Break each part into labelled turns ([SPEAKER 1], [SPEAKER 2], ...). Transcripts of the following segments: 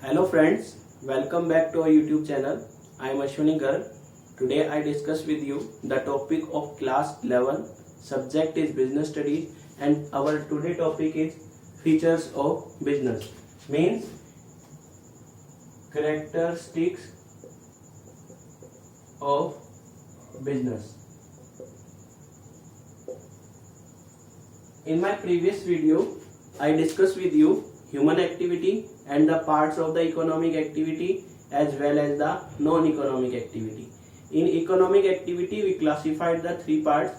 [SPEAKER 1] Hello friends, welcome back to our YouTube channel. I am Ashwini Garg. Today I discuss with you the topic of class 11. Subject is business studies and our today topic is features of business. Means characteristics of business. In my previous video, I discussed with you human activity and the parts of the economic activity as well as the non-economic activity. In economic activity, we classified the three parts: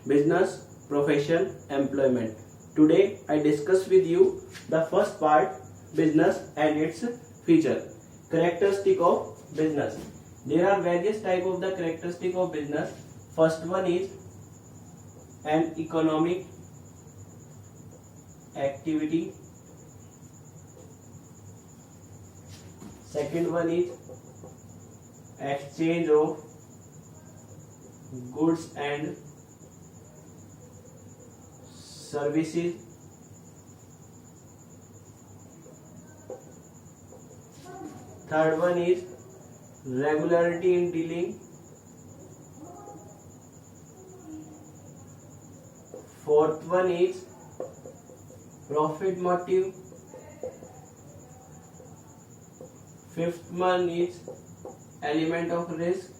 [SPEAKER 1] business, profession, employment. Today, I discuss with you the first part, business and its feature. Characteristic of business. There are various types of the characteristic of business. First one is an economic activity. Second one is exchange of goods and services. Third one is regularity in dealing. Fourth one is profit motive. Fifth one is element of risk.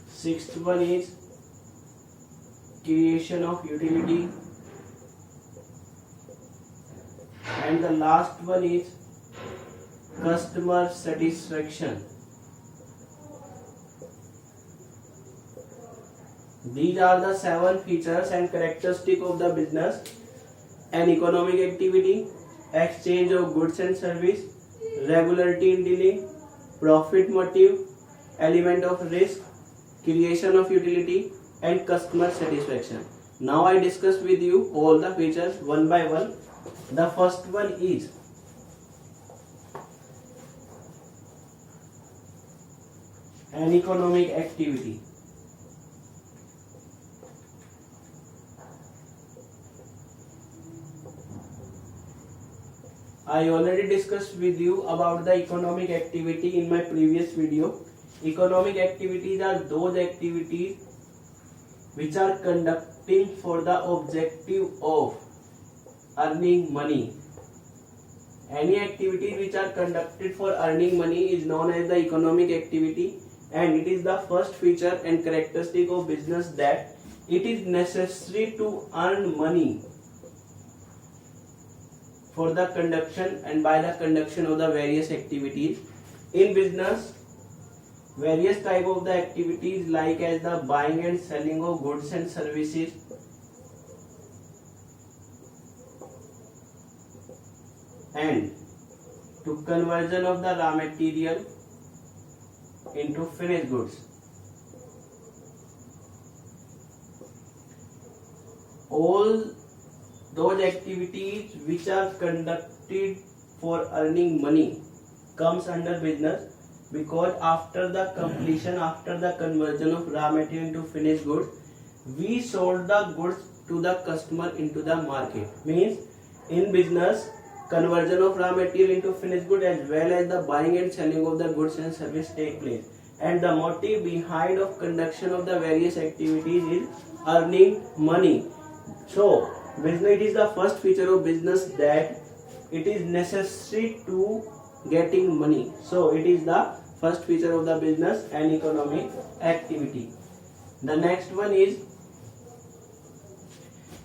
[SPEAKER 1] Sixth one is creation of utility. And the last one is customer satisfaction. These are the 7 features and characteristics of the business: an economic activity, exchange of goods and service, regularity in dealing, profit motive, element of risk, creation of utility, and customer satisfaction. Now I discuss with you all the features one by one. The first one is an economic activity. I already discussed with you about the economic activity in my previous video. Economic activities are those activities which are conducting for the objective of earning money. Any activities which are conducted for earning money is known as the economic activity, and it is the first feature and characteristic of business that it is necessary to earn money for the conduction and by the conduction of the various activities. In business, various type of the activities like as the buying and selling of goods and services, and to conversion of the raw material into finished goods. All those activities which are conducted for earning money comes under business, because after the completion, after the conversion of raw material into finished goods, we sold the goods to the customer into the market. Means in business, conversion of raw material into finished goods as well as the buying and selling of the goods and service take place, and the motive behind of conduction of the various activities is earning money. So business, it is the first feature of business that it is necessary to getting money. So it is the first feature of the business and economic activity. The next one is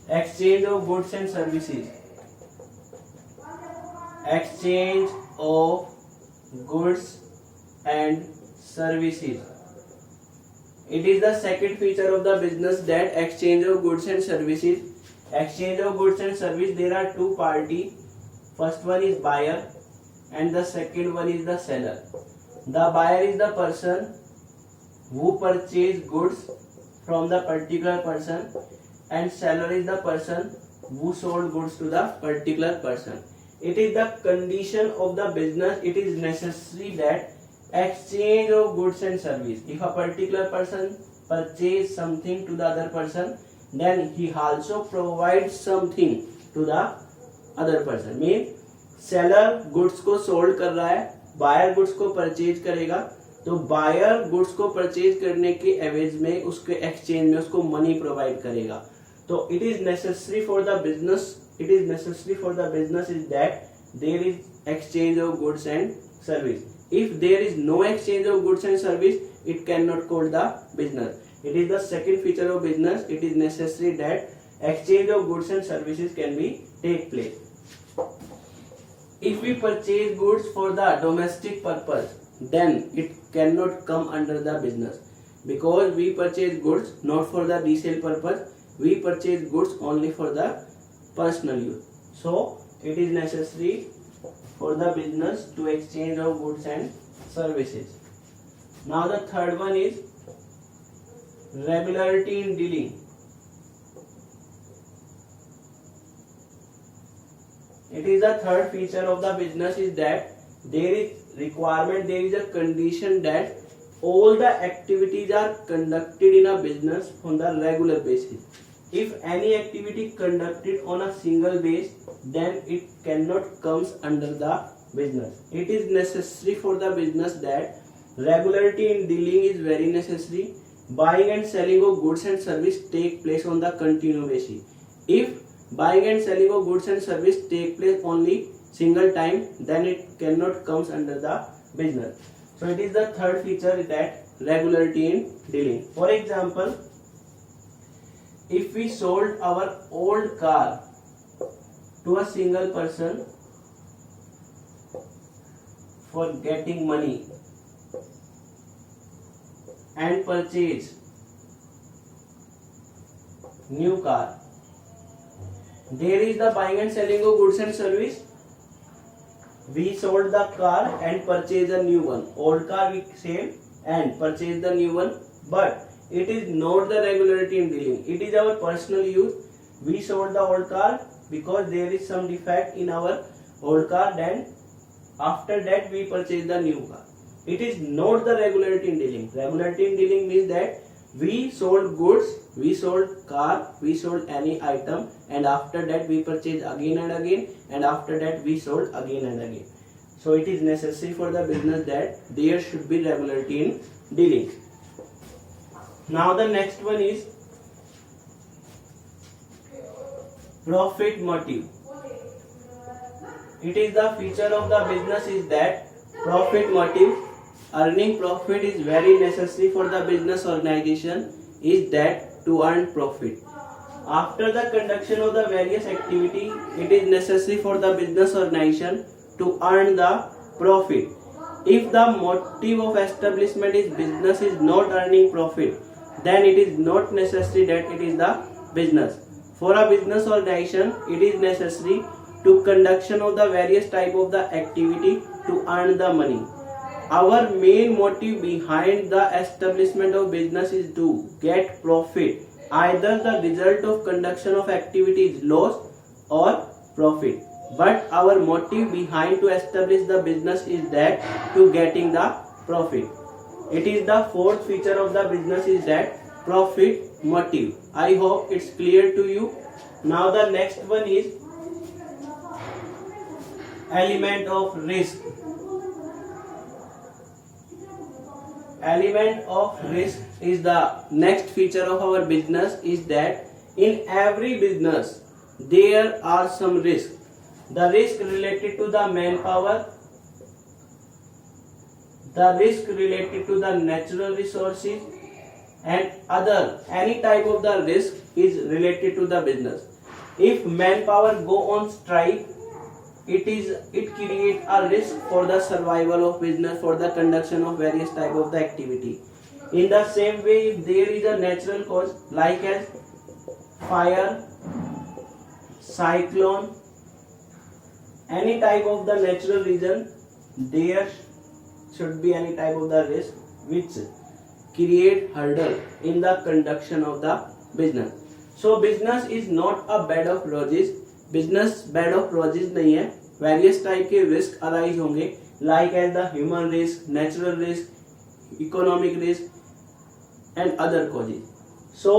[SPEAKER 1] exchange of goods and services. Exchange of goods and services. It is the second feature of the business that exchange of goods and services. Exchange of goods and service, there are two parties. First one is buyer and the second one is the seller. The buyer is the person who purchase goods from the particular person, and seller is the person who sold goods to the particular person. It is the condition of the business, it is necessary that exchange of goods and service. If a particular person purchase something to the other person, then he also provides something to the other person. Mean seller goods को sold कर रहा है, buyer goods को purchase करेगा, तो buyer goods को purchase करने के एवज में उसके एक्सचेंज में उसको मनी प्रोवाइड करेगा. तो it is necessary for the business, it is necessary for the business is that there is exchange of goods and service. If there is no exchange of goods and service, it cannot call the business. It is the second feature of business. It is necessary that exchange of goods and services can be take place. If we purchase goods for the domestic purpose, then it cannot come under the business, because we purchase goods not for the resale purpose. We purchase goods only for the personal use. So it is necessary for the business to exchange of goods and services. Now the third one is regularity in dealing. It is the third feature of the business is that there is requirement, there is a condition that all the activities are conducted in a business on the regular basis. If any activity conducted on a single base, then it cannot comes under the business. It is necessary for the business that regularity in dealing is very necessary. Buying and selling of goods and service take place on the continuous basis. If buying and selling of goods and service take place only single time, then it cannot comes under the business. So it is the third feature that regularity in dealing. For example, if we sold our old car to a single person for getting money and purchase new car, there is the buying and selling of goods and service. We sold the car and purchased a new one. Old car we sell and purchase the new one, but it is not the regularity in dealing. It is our personal use. We sold the old car because there is some defect in our old car, then after that we purchase the new car. It is not the regularity in dealing. Regularity in dealing means that we sold goods, we sold car, we sold any item, and after that we purchase again and again, and after that we sold again and again. So it is necessary for the business that there should be regularity in dealing. Now the next one is profit motive. It is the feature of the business is that profit motive. Earning profit is very necessary for the business organization is that to earn profit. After the conduction of the various activity, it is necessary for the business organization to earn the profit. If the motive of establishment is business is not earning profit, then it is not necessary that it is the business. For a business organization, it is necessary to conduction of the various type of the activity to earn the money. Our main motive behind the establishment of business is to get profit. Either the result of conduction of activity is loss or profit. But our motive behind to establish the business is that to getting the profit. It is the fourth feature of the business is that profit motive. I hope it's clear to you. Now the next one is element of risk. Element of risk is the next feature of our business is that in every business there are some risks. The risk related to the manpower, the risk related to the natural resources, and any type of the risk is related to the business. If manpower go on strike, it creates a risk for the survival of business, for the conduction of various type of the activity. In the same way, if there is a natural cause like as fire, cyclone, any type of the natural reason, there should be any type of the risk which create hurdle in the conduction of the business. So business is not a bed of roses. Business bed of roses नहीं है. Various type के risk arise होंगे like as the human risk, natural risk, economic risk and other causes. So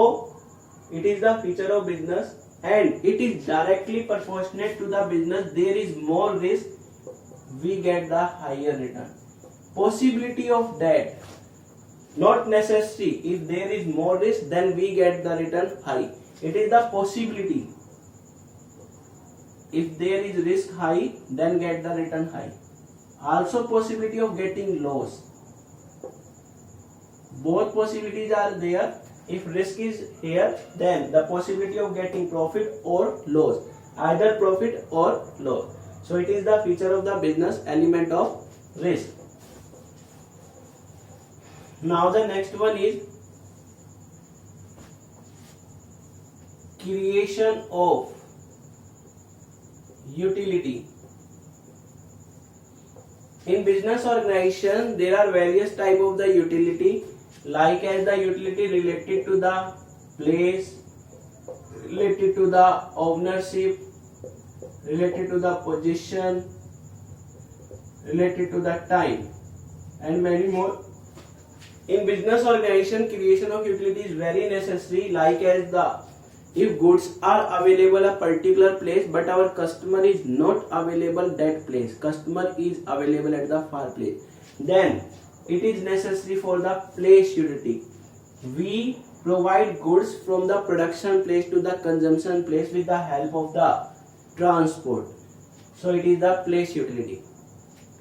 [SPEAKER 1] it is the feature of business and it is directly proportionate to the business, there is more risk, we get the higher return. Possibility of that, not necessary. If there is more risk, then we get the return high. It is the possibility. If there is risk high, then get the return high. Also possibility of getting loss. Both possibilities are there. If risk is here, then the possibility of getting profit or loss, either profit or loss. So it is the feature of the business, element of risk. Now the next one is creation of utility. In business organization, there are various type of the utility, like as the utility related to the place, related to the ownership, related to the position, related to the time, and many more. In business organization, creation of utility is very necessary, like as the if goods are available a particular place but our customer is not available that place, customer is available at the far place, then it is necessary for the place utility. We provide goods from the production place to the consumption place with the help of the transport. So it is the place utility.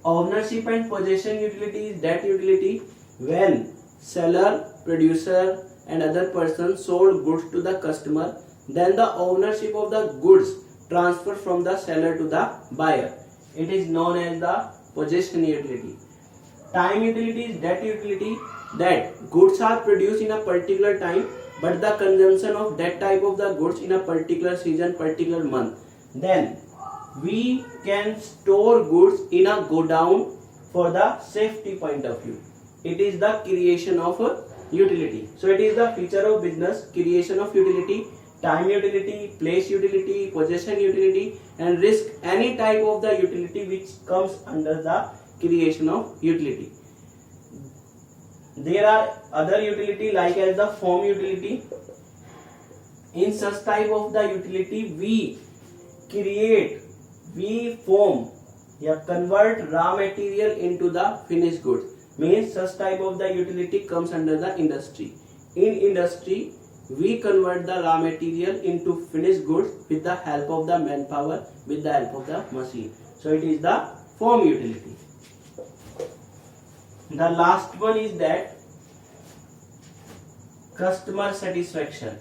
[SPEAKER 1] Ownership and possession utility is that utility when seller, producer and other person sold goods to the customer, then the ownership of the goods transferred from the seller to the buyer. It is known as the possession utility. Time utility is that utility that goods are produced in a particular time but the consumption of that type of the goods in a particular season, particular month. Then we can store goods in a godown for the safety point of view. It is the creation of a utility. So it is the feature of business, creation of utility, time utility, place utility, possession utility, and risk, any type of the utility which comes under the creation of utility. There are other utility like as the form utility. In such type of the utility we create, we form, convert raw material into the finished goods. Means such type of the utility comes under the industry. In industry we convert the raw material into finished goods with the help of the manpower, with the help of the machine. So it is the form utility. The last one is that customer satisfaction.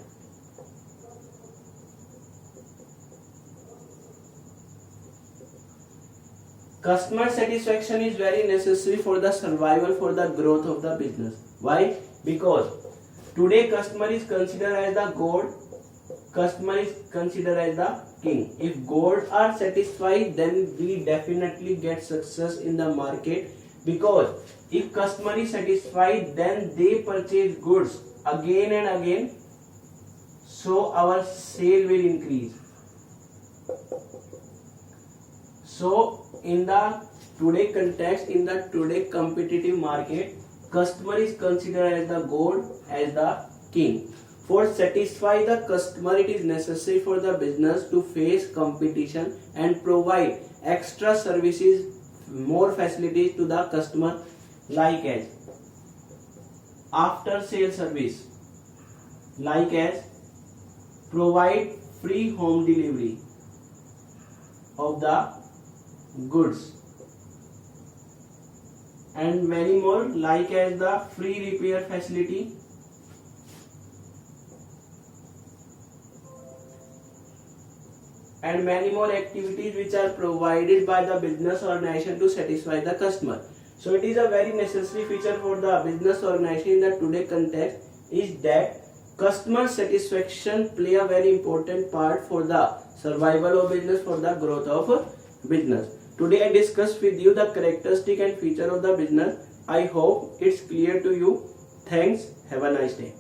[SPEAKER 1] Customer satisfaction is very necessary for the survival, for the growth of the business. Why? Because today customer is considered as the god, customer is considered as the king. If gods are satisfied, then we definitely get success in the market, because if customer is satisfied, then they purchase goods again and again, so our sale will increase. So in the today context, in the today competitive market, customer is considered as the god, as the king. For satisfy the customer, it is necessary for the business to face competition and provide extra services, more facilities to the customer, like as after sale service, like as provide free home delivery of the goods, and many more, like as the free repair facility, and many more activities which are provided by the business organization to satisfy the customer. So it is a very necessary feature for the business organization in the today context, is that customer satisfaction play a very important part for the survival of business, for the growth of business. Today I discussed with you the characteristic and feature of the business. I hope it's clear to you. Thanks. Have a nice day.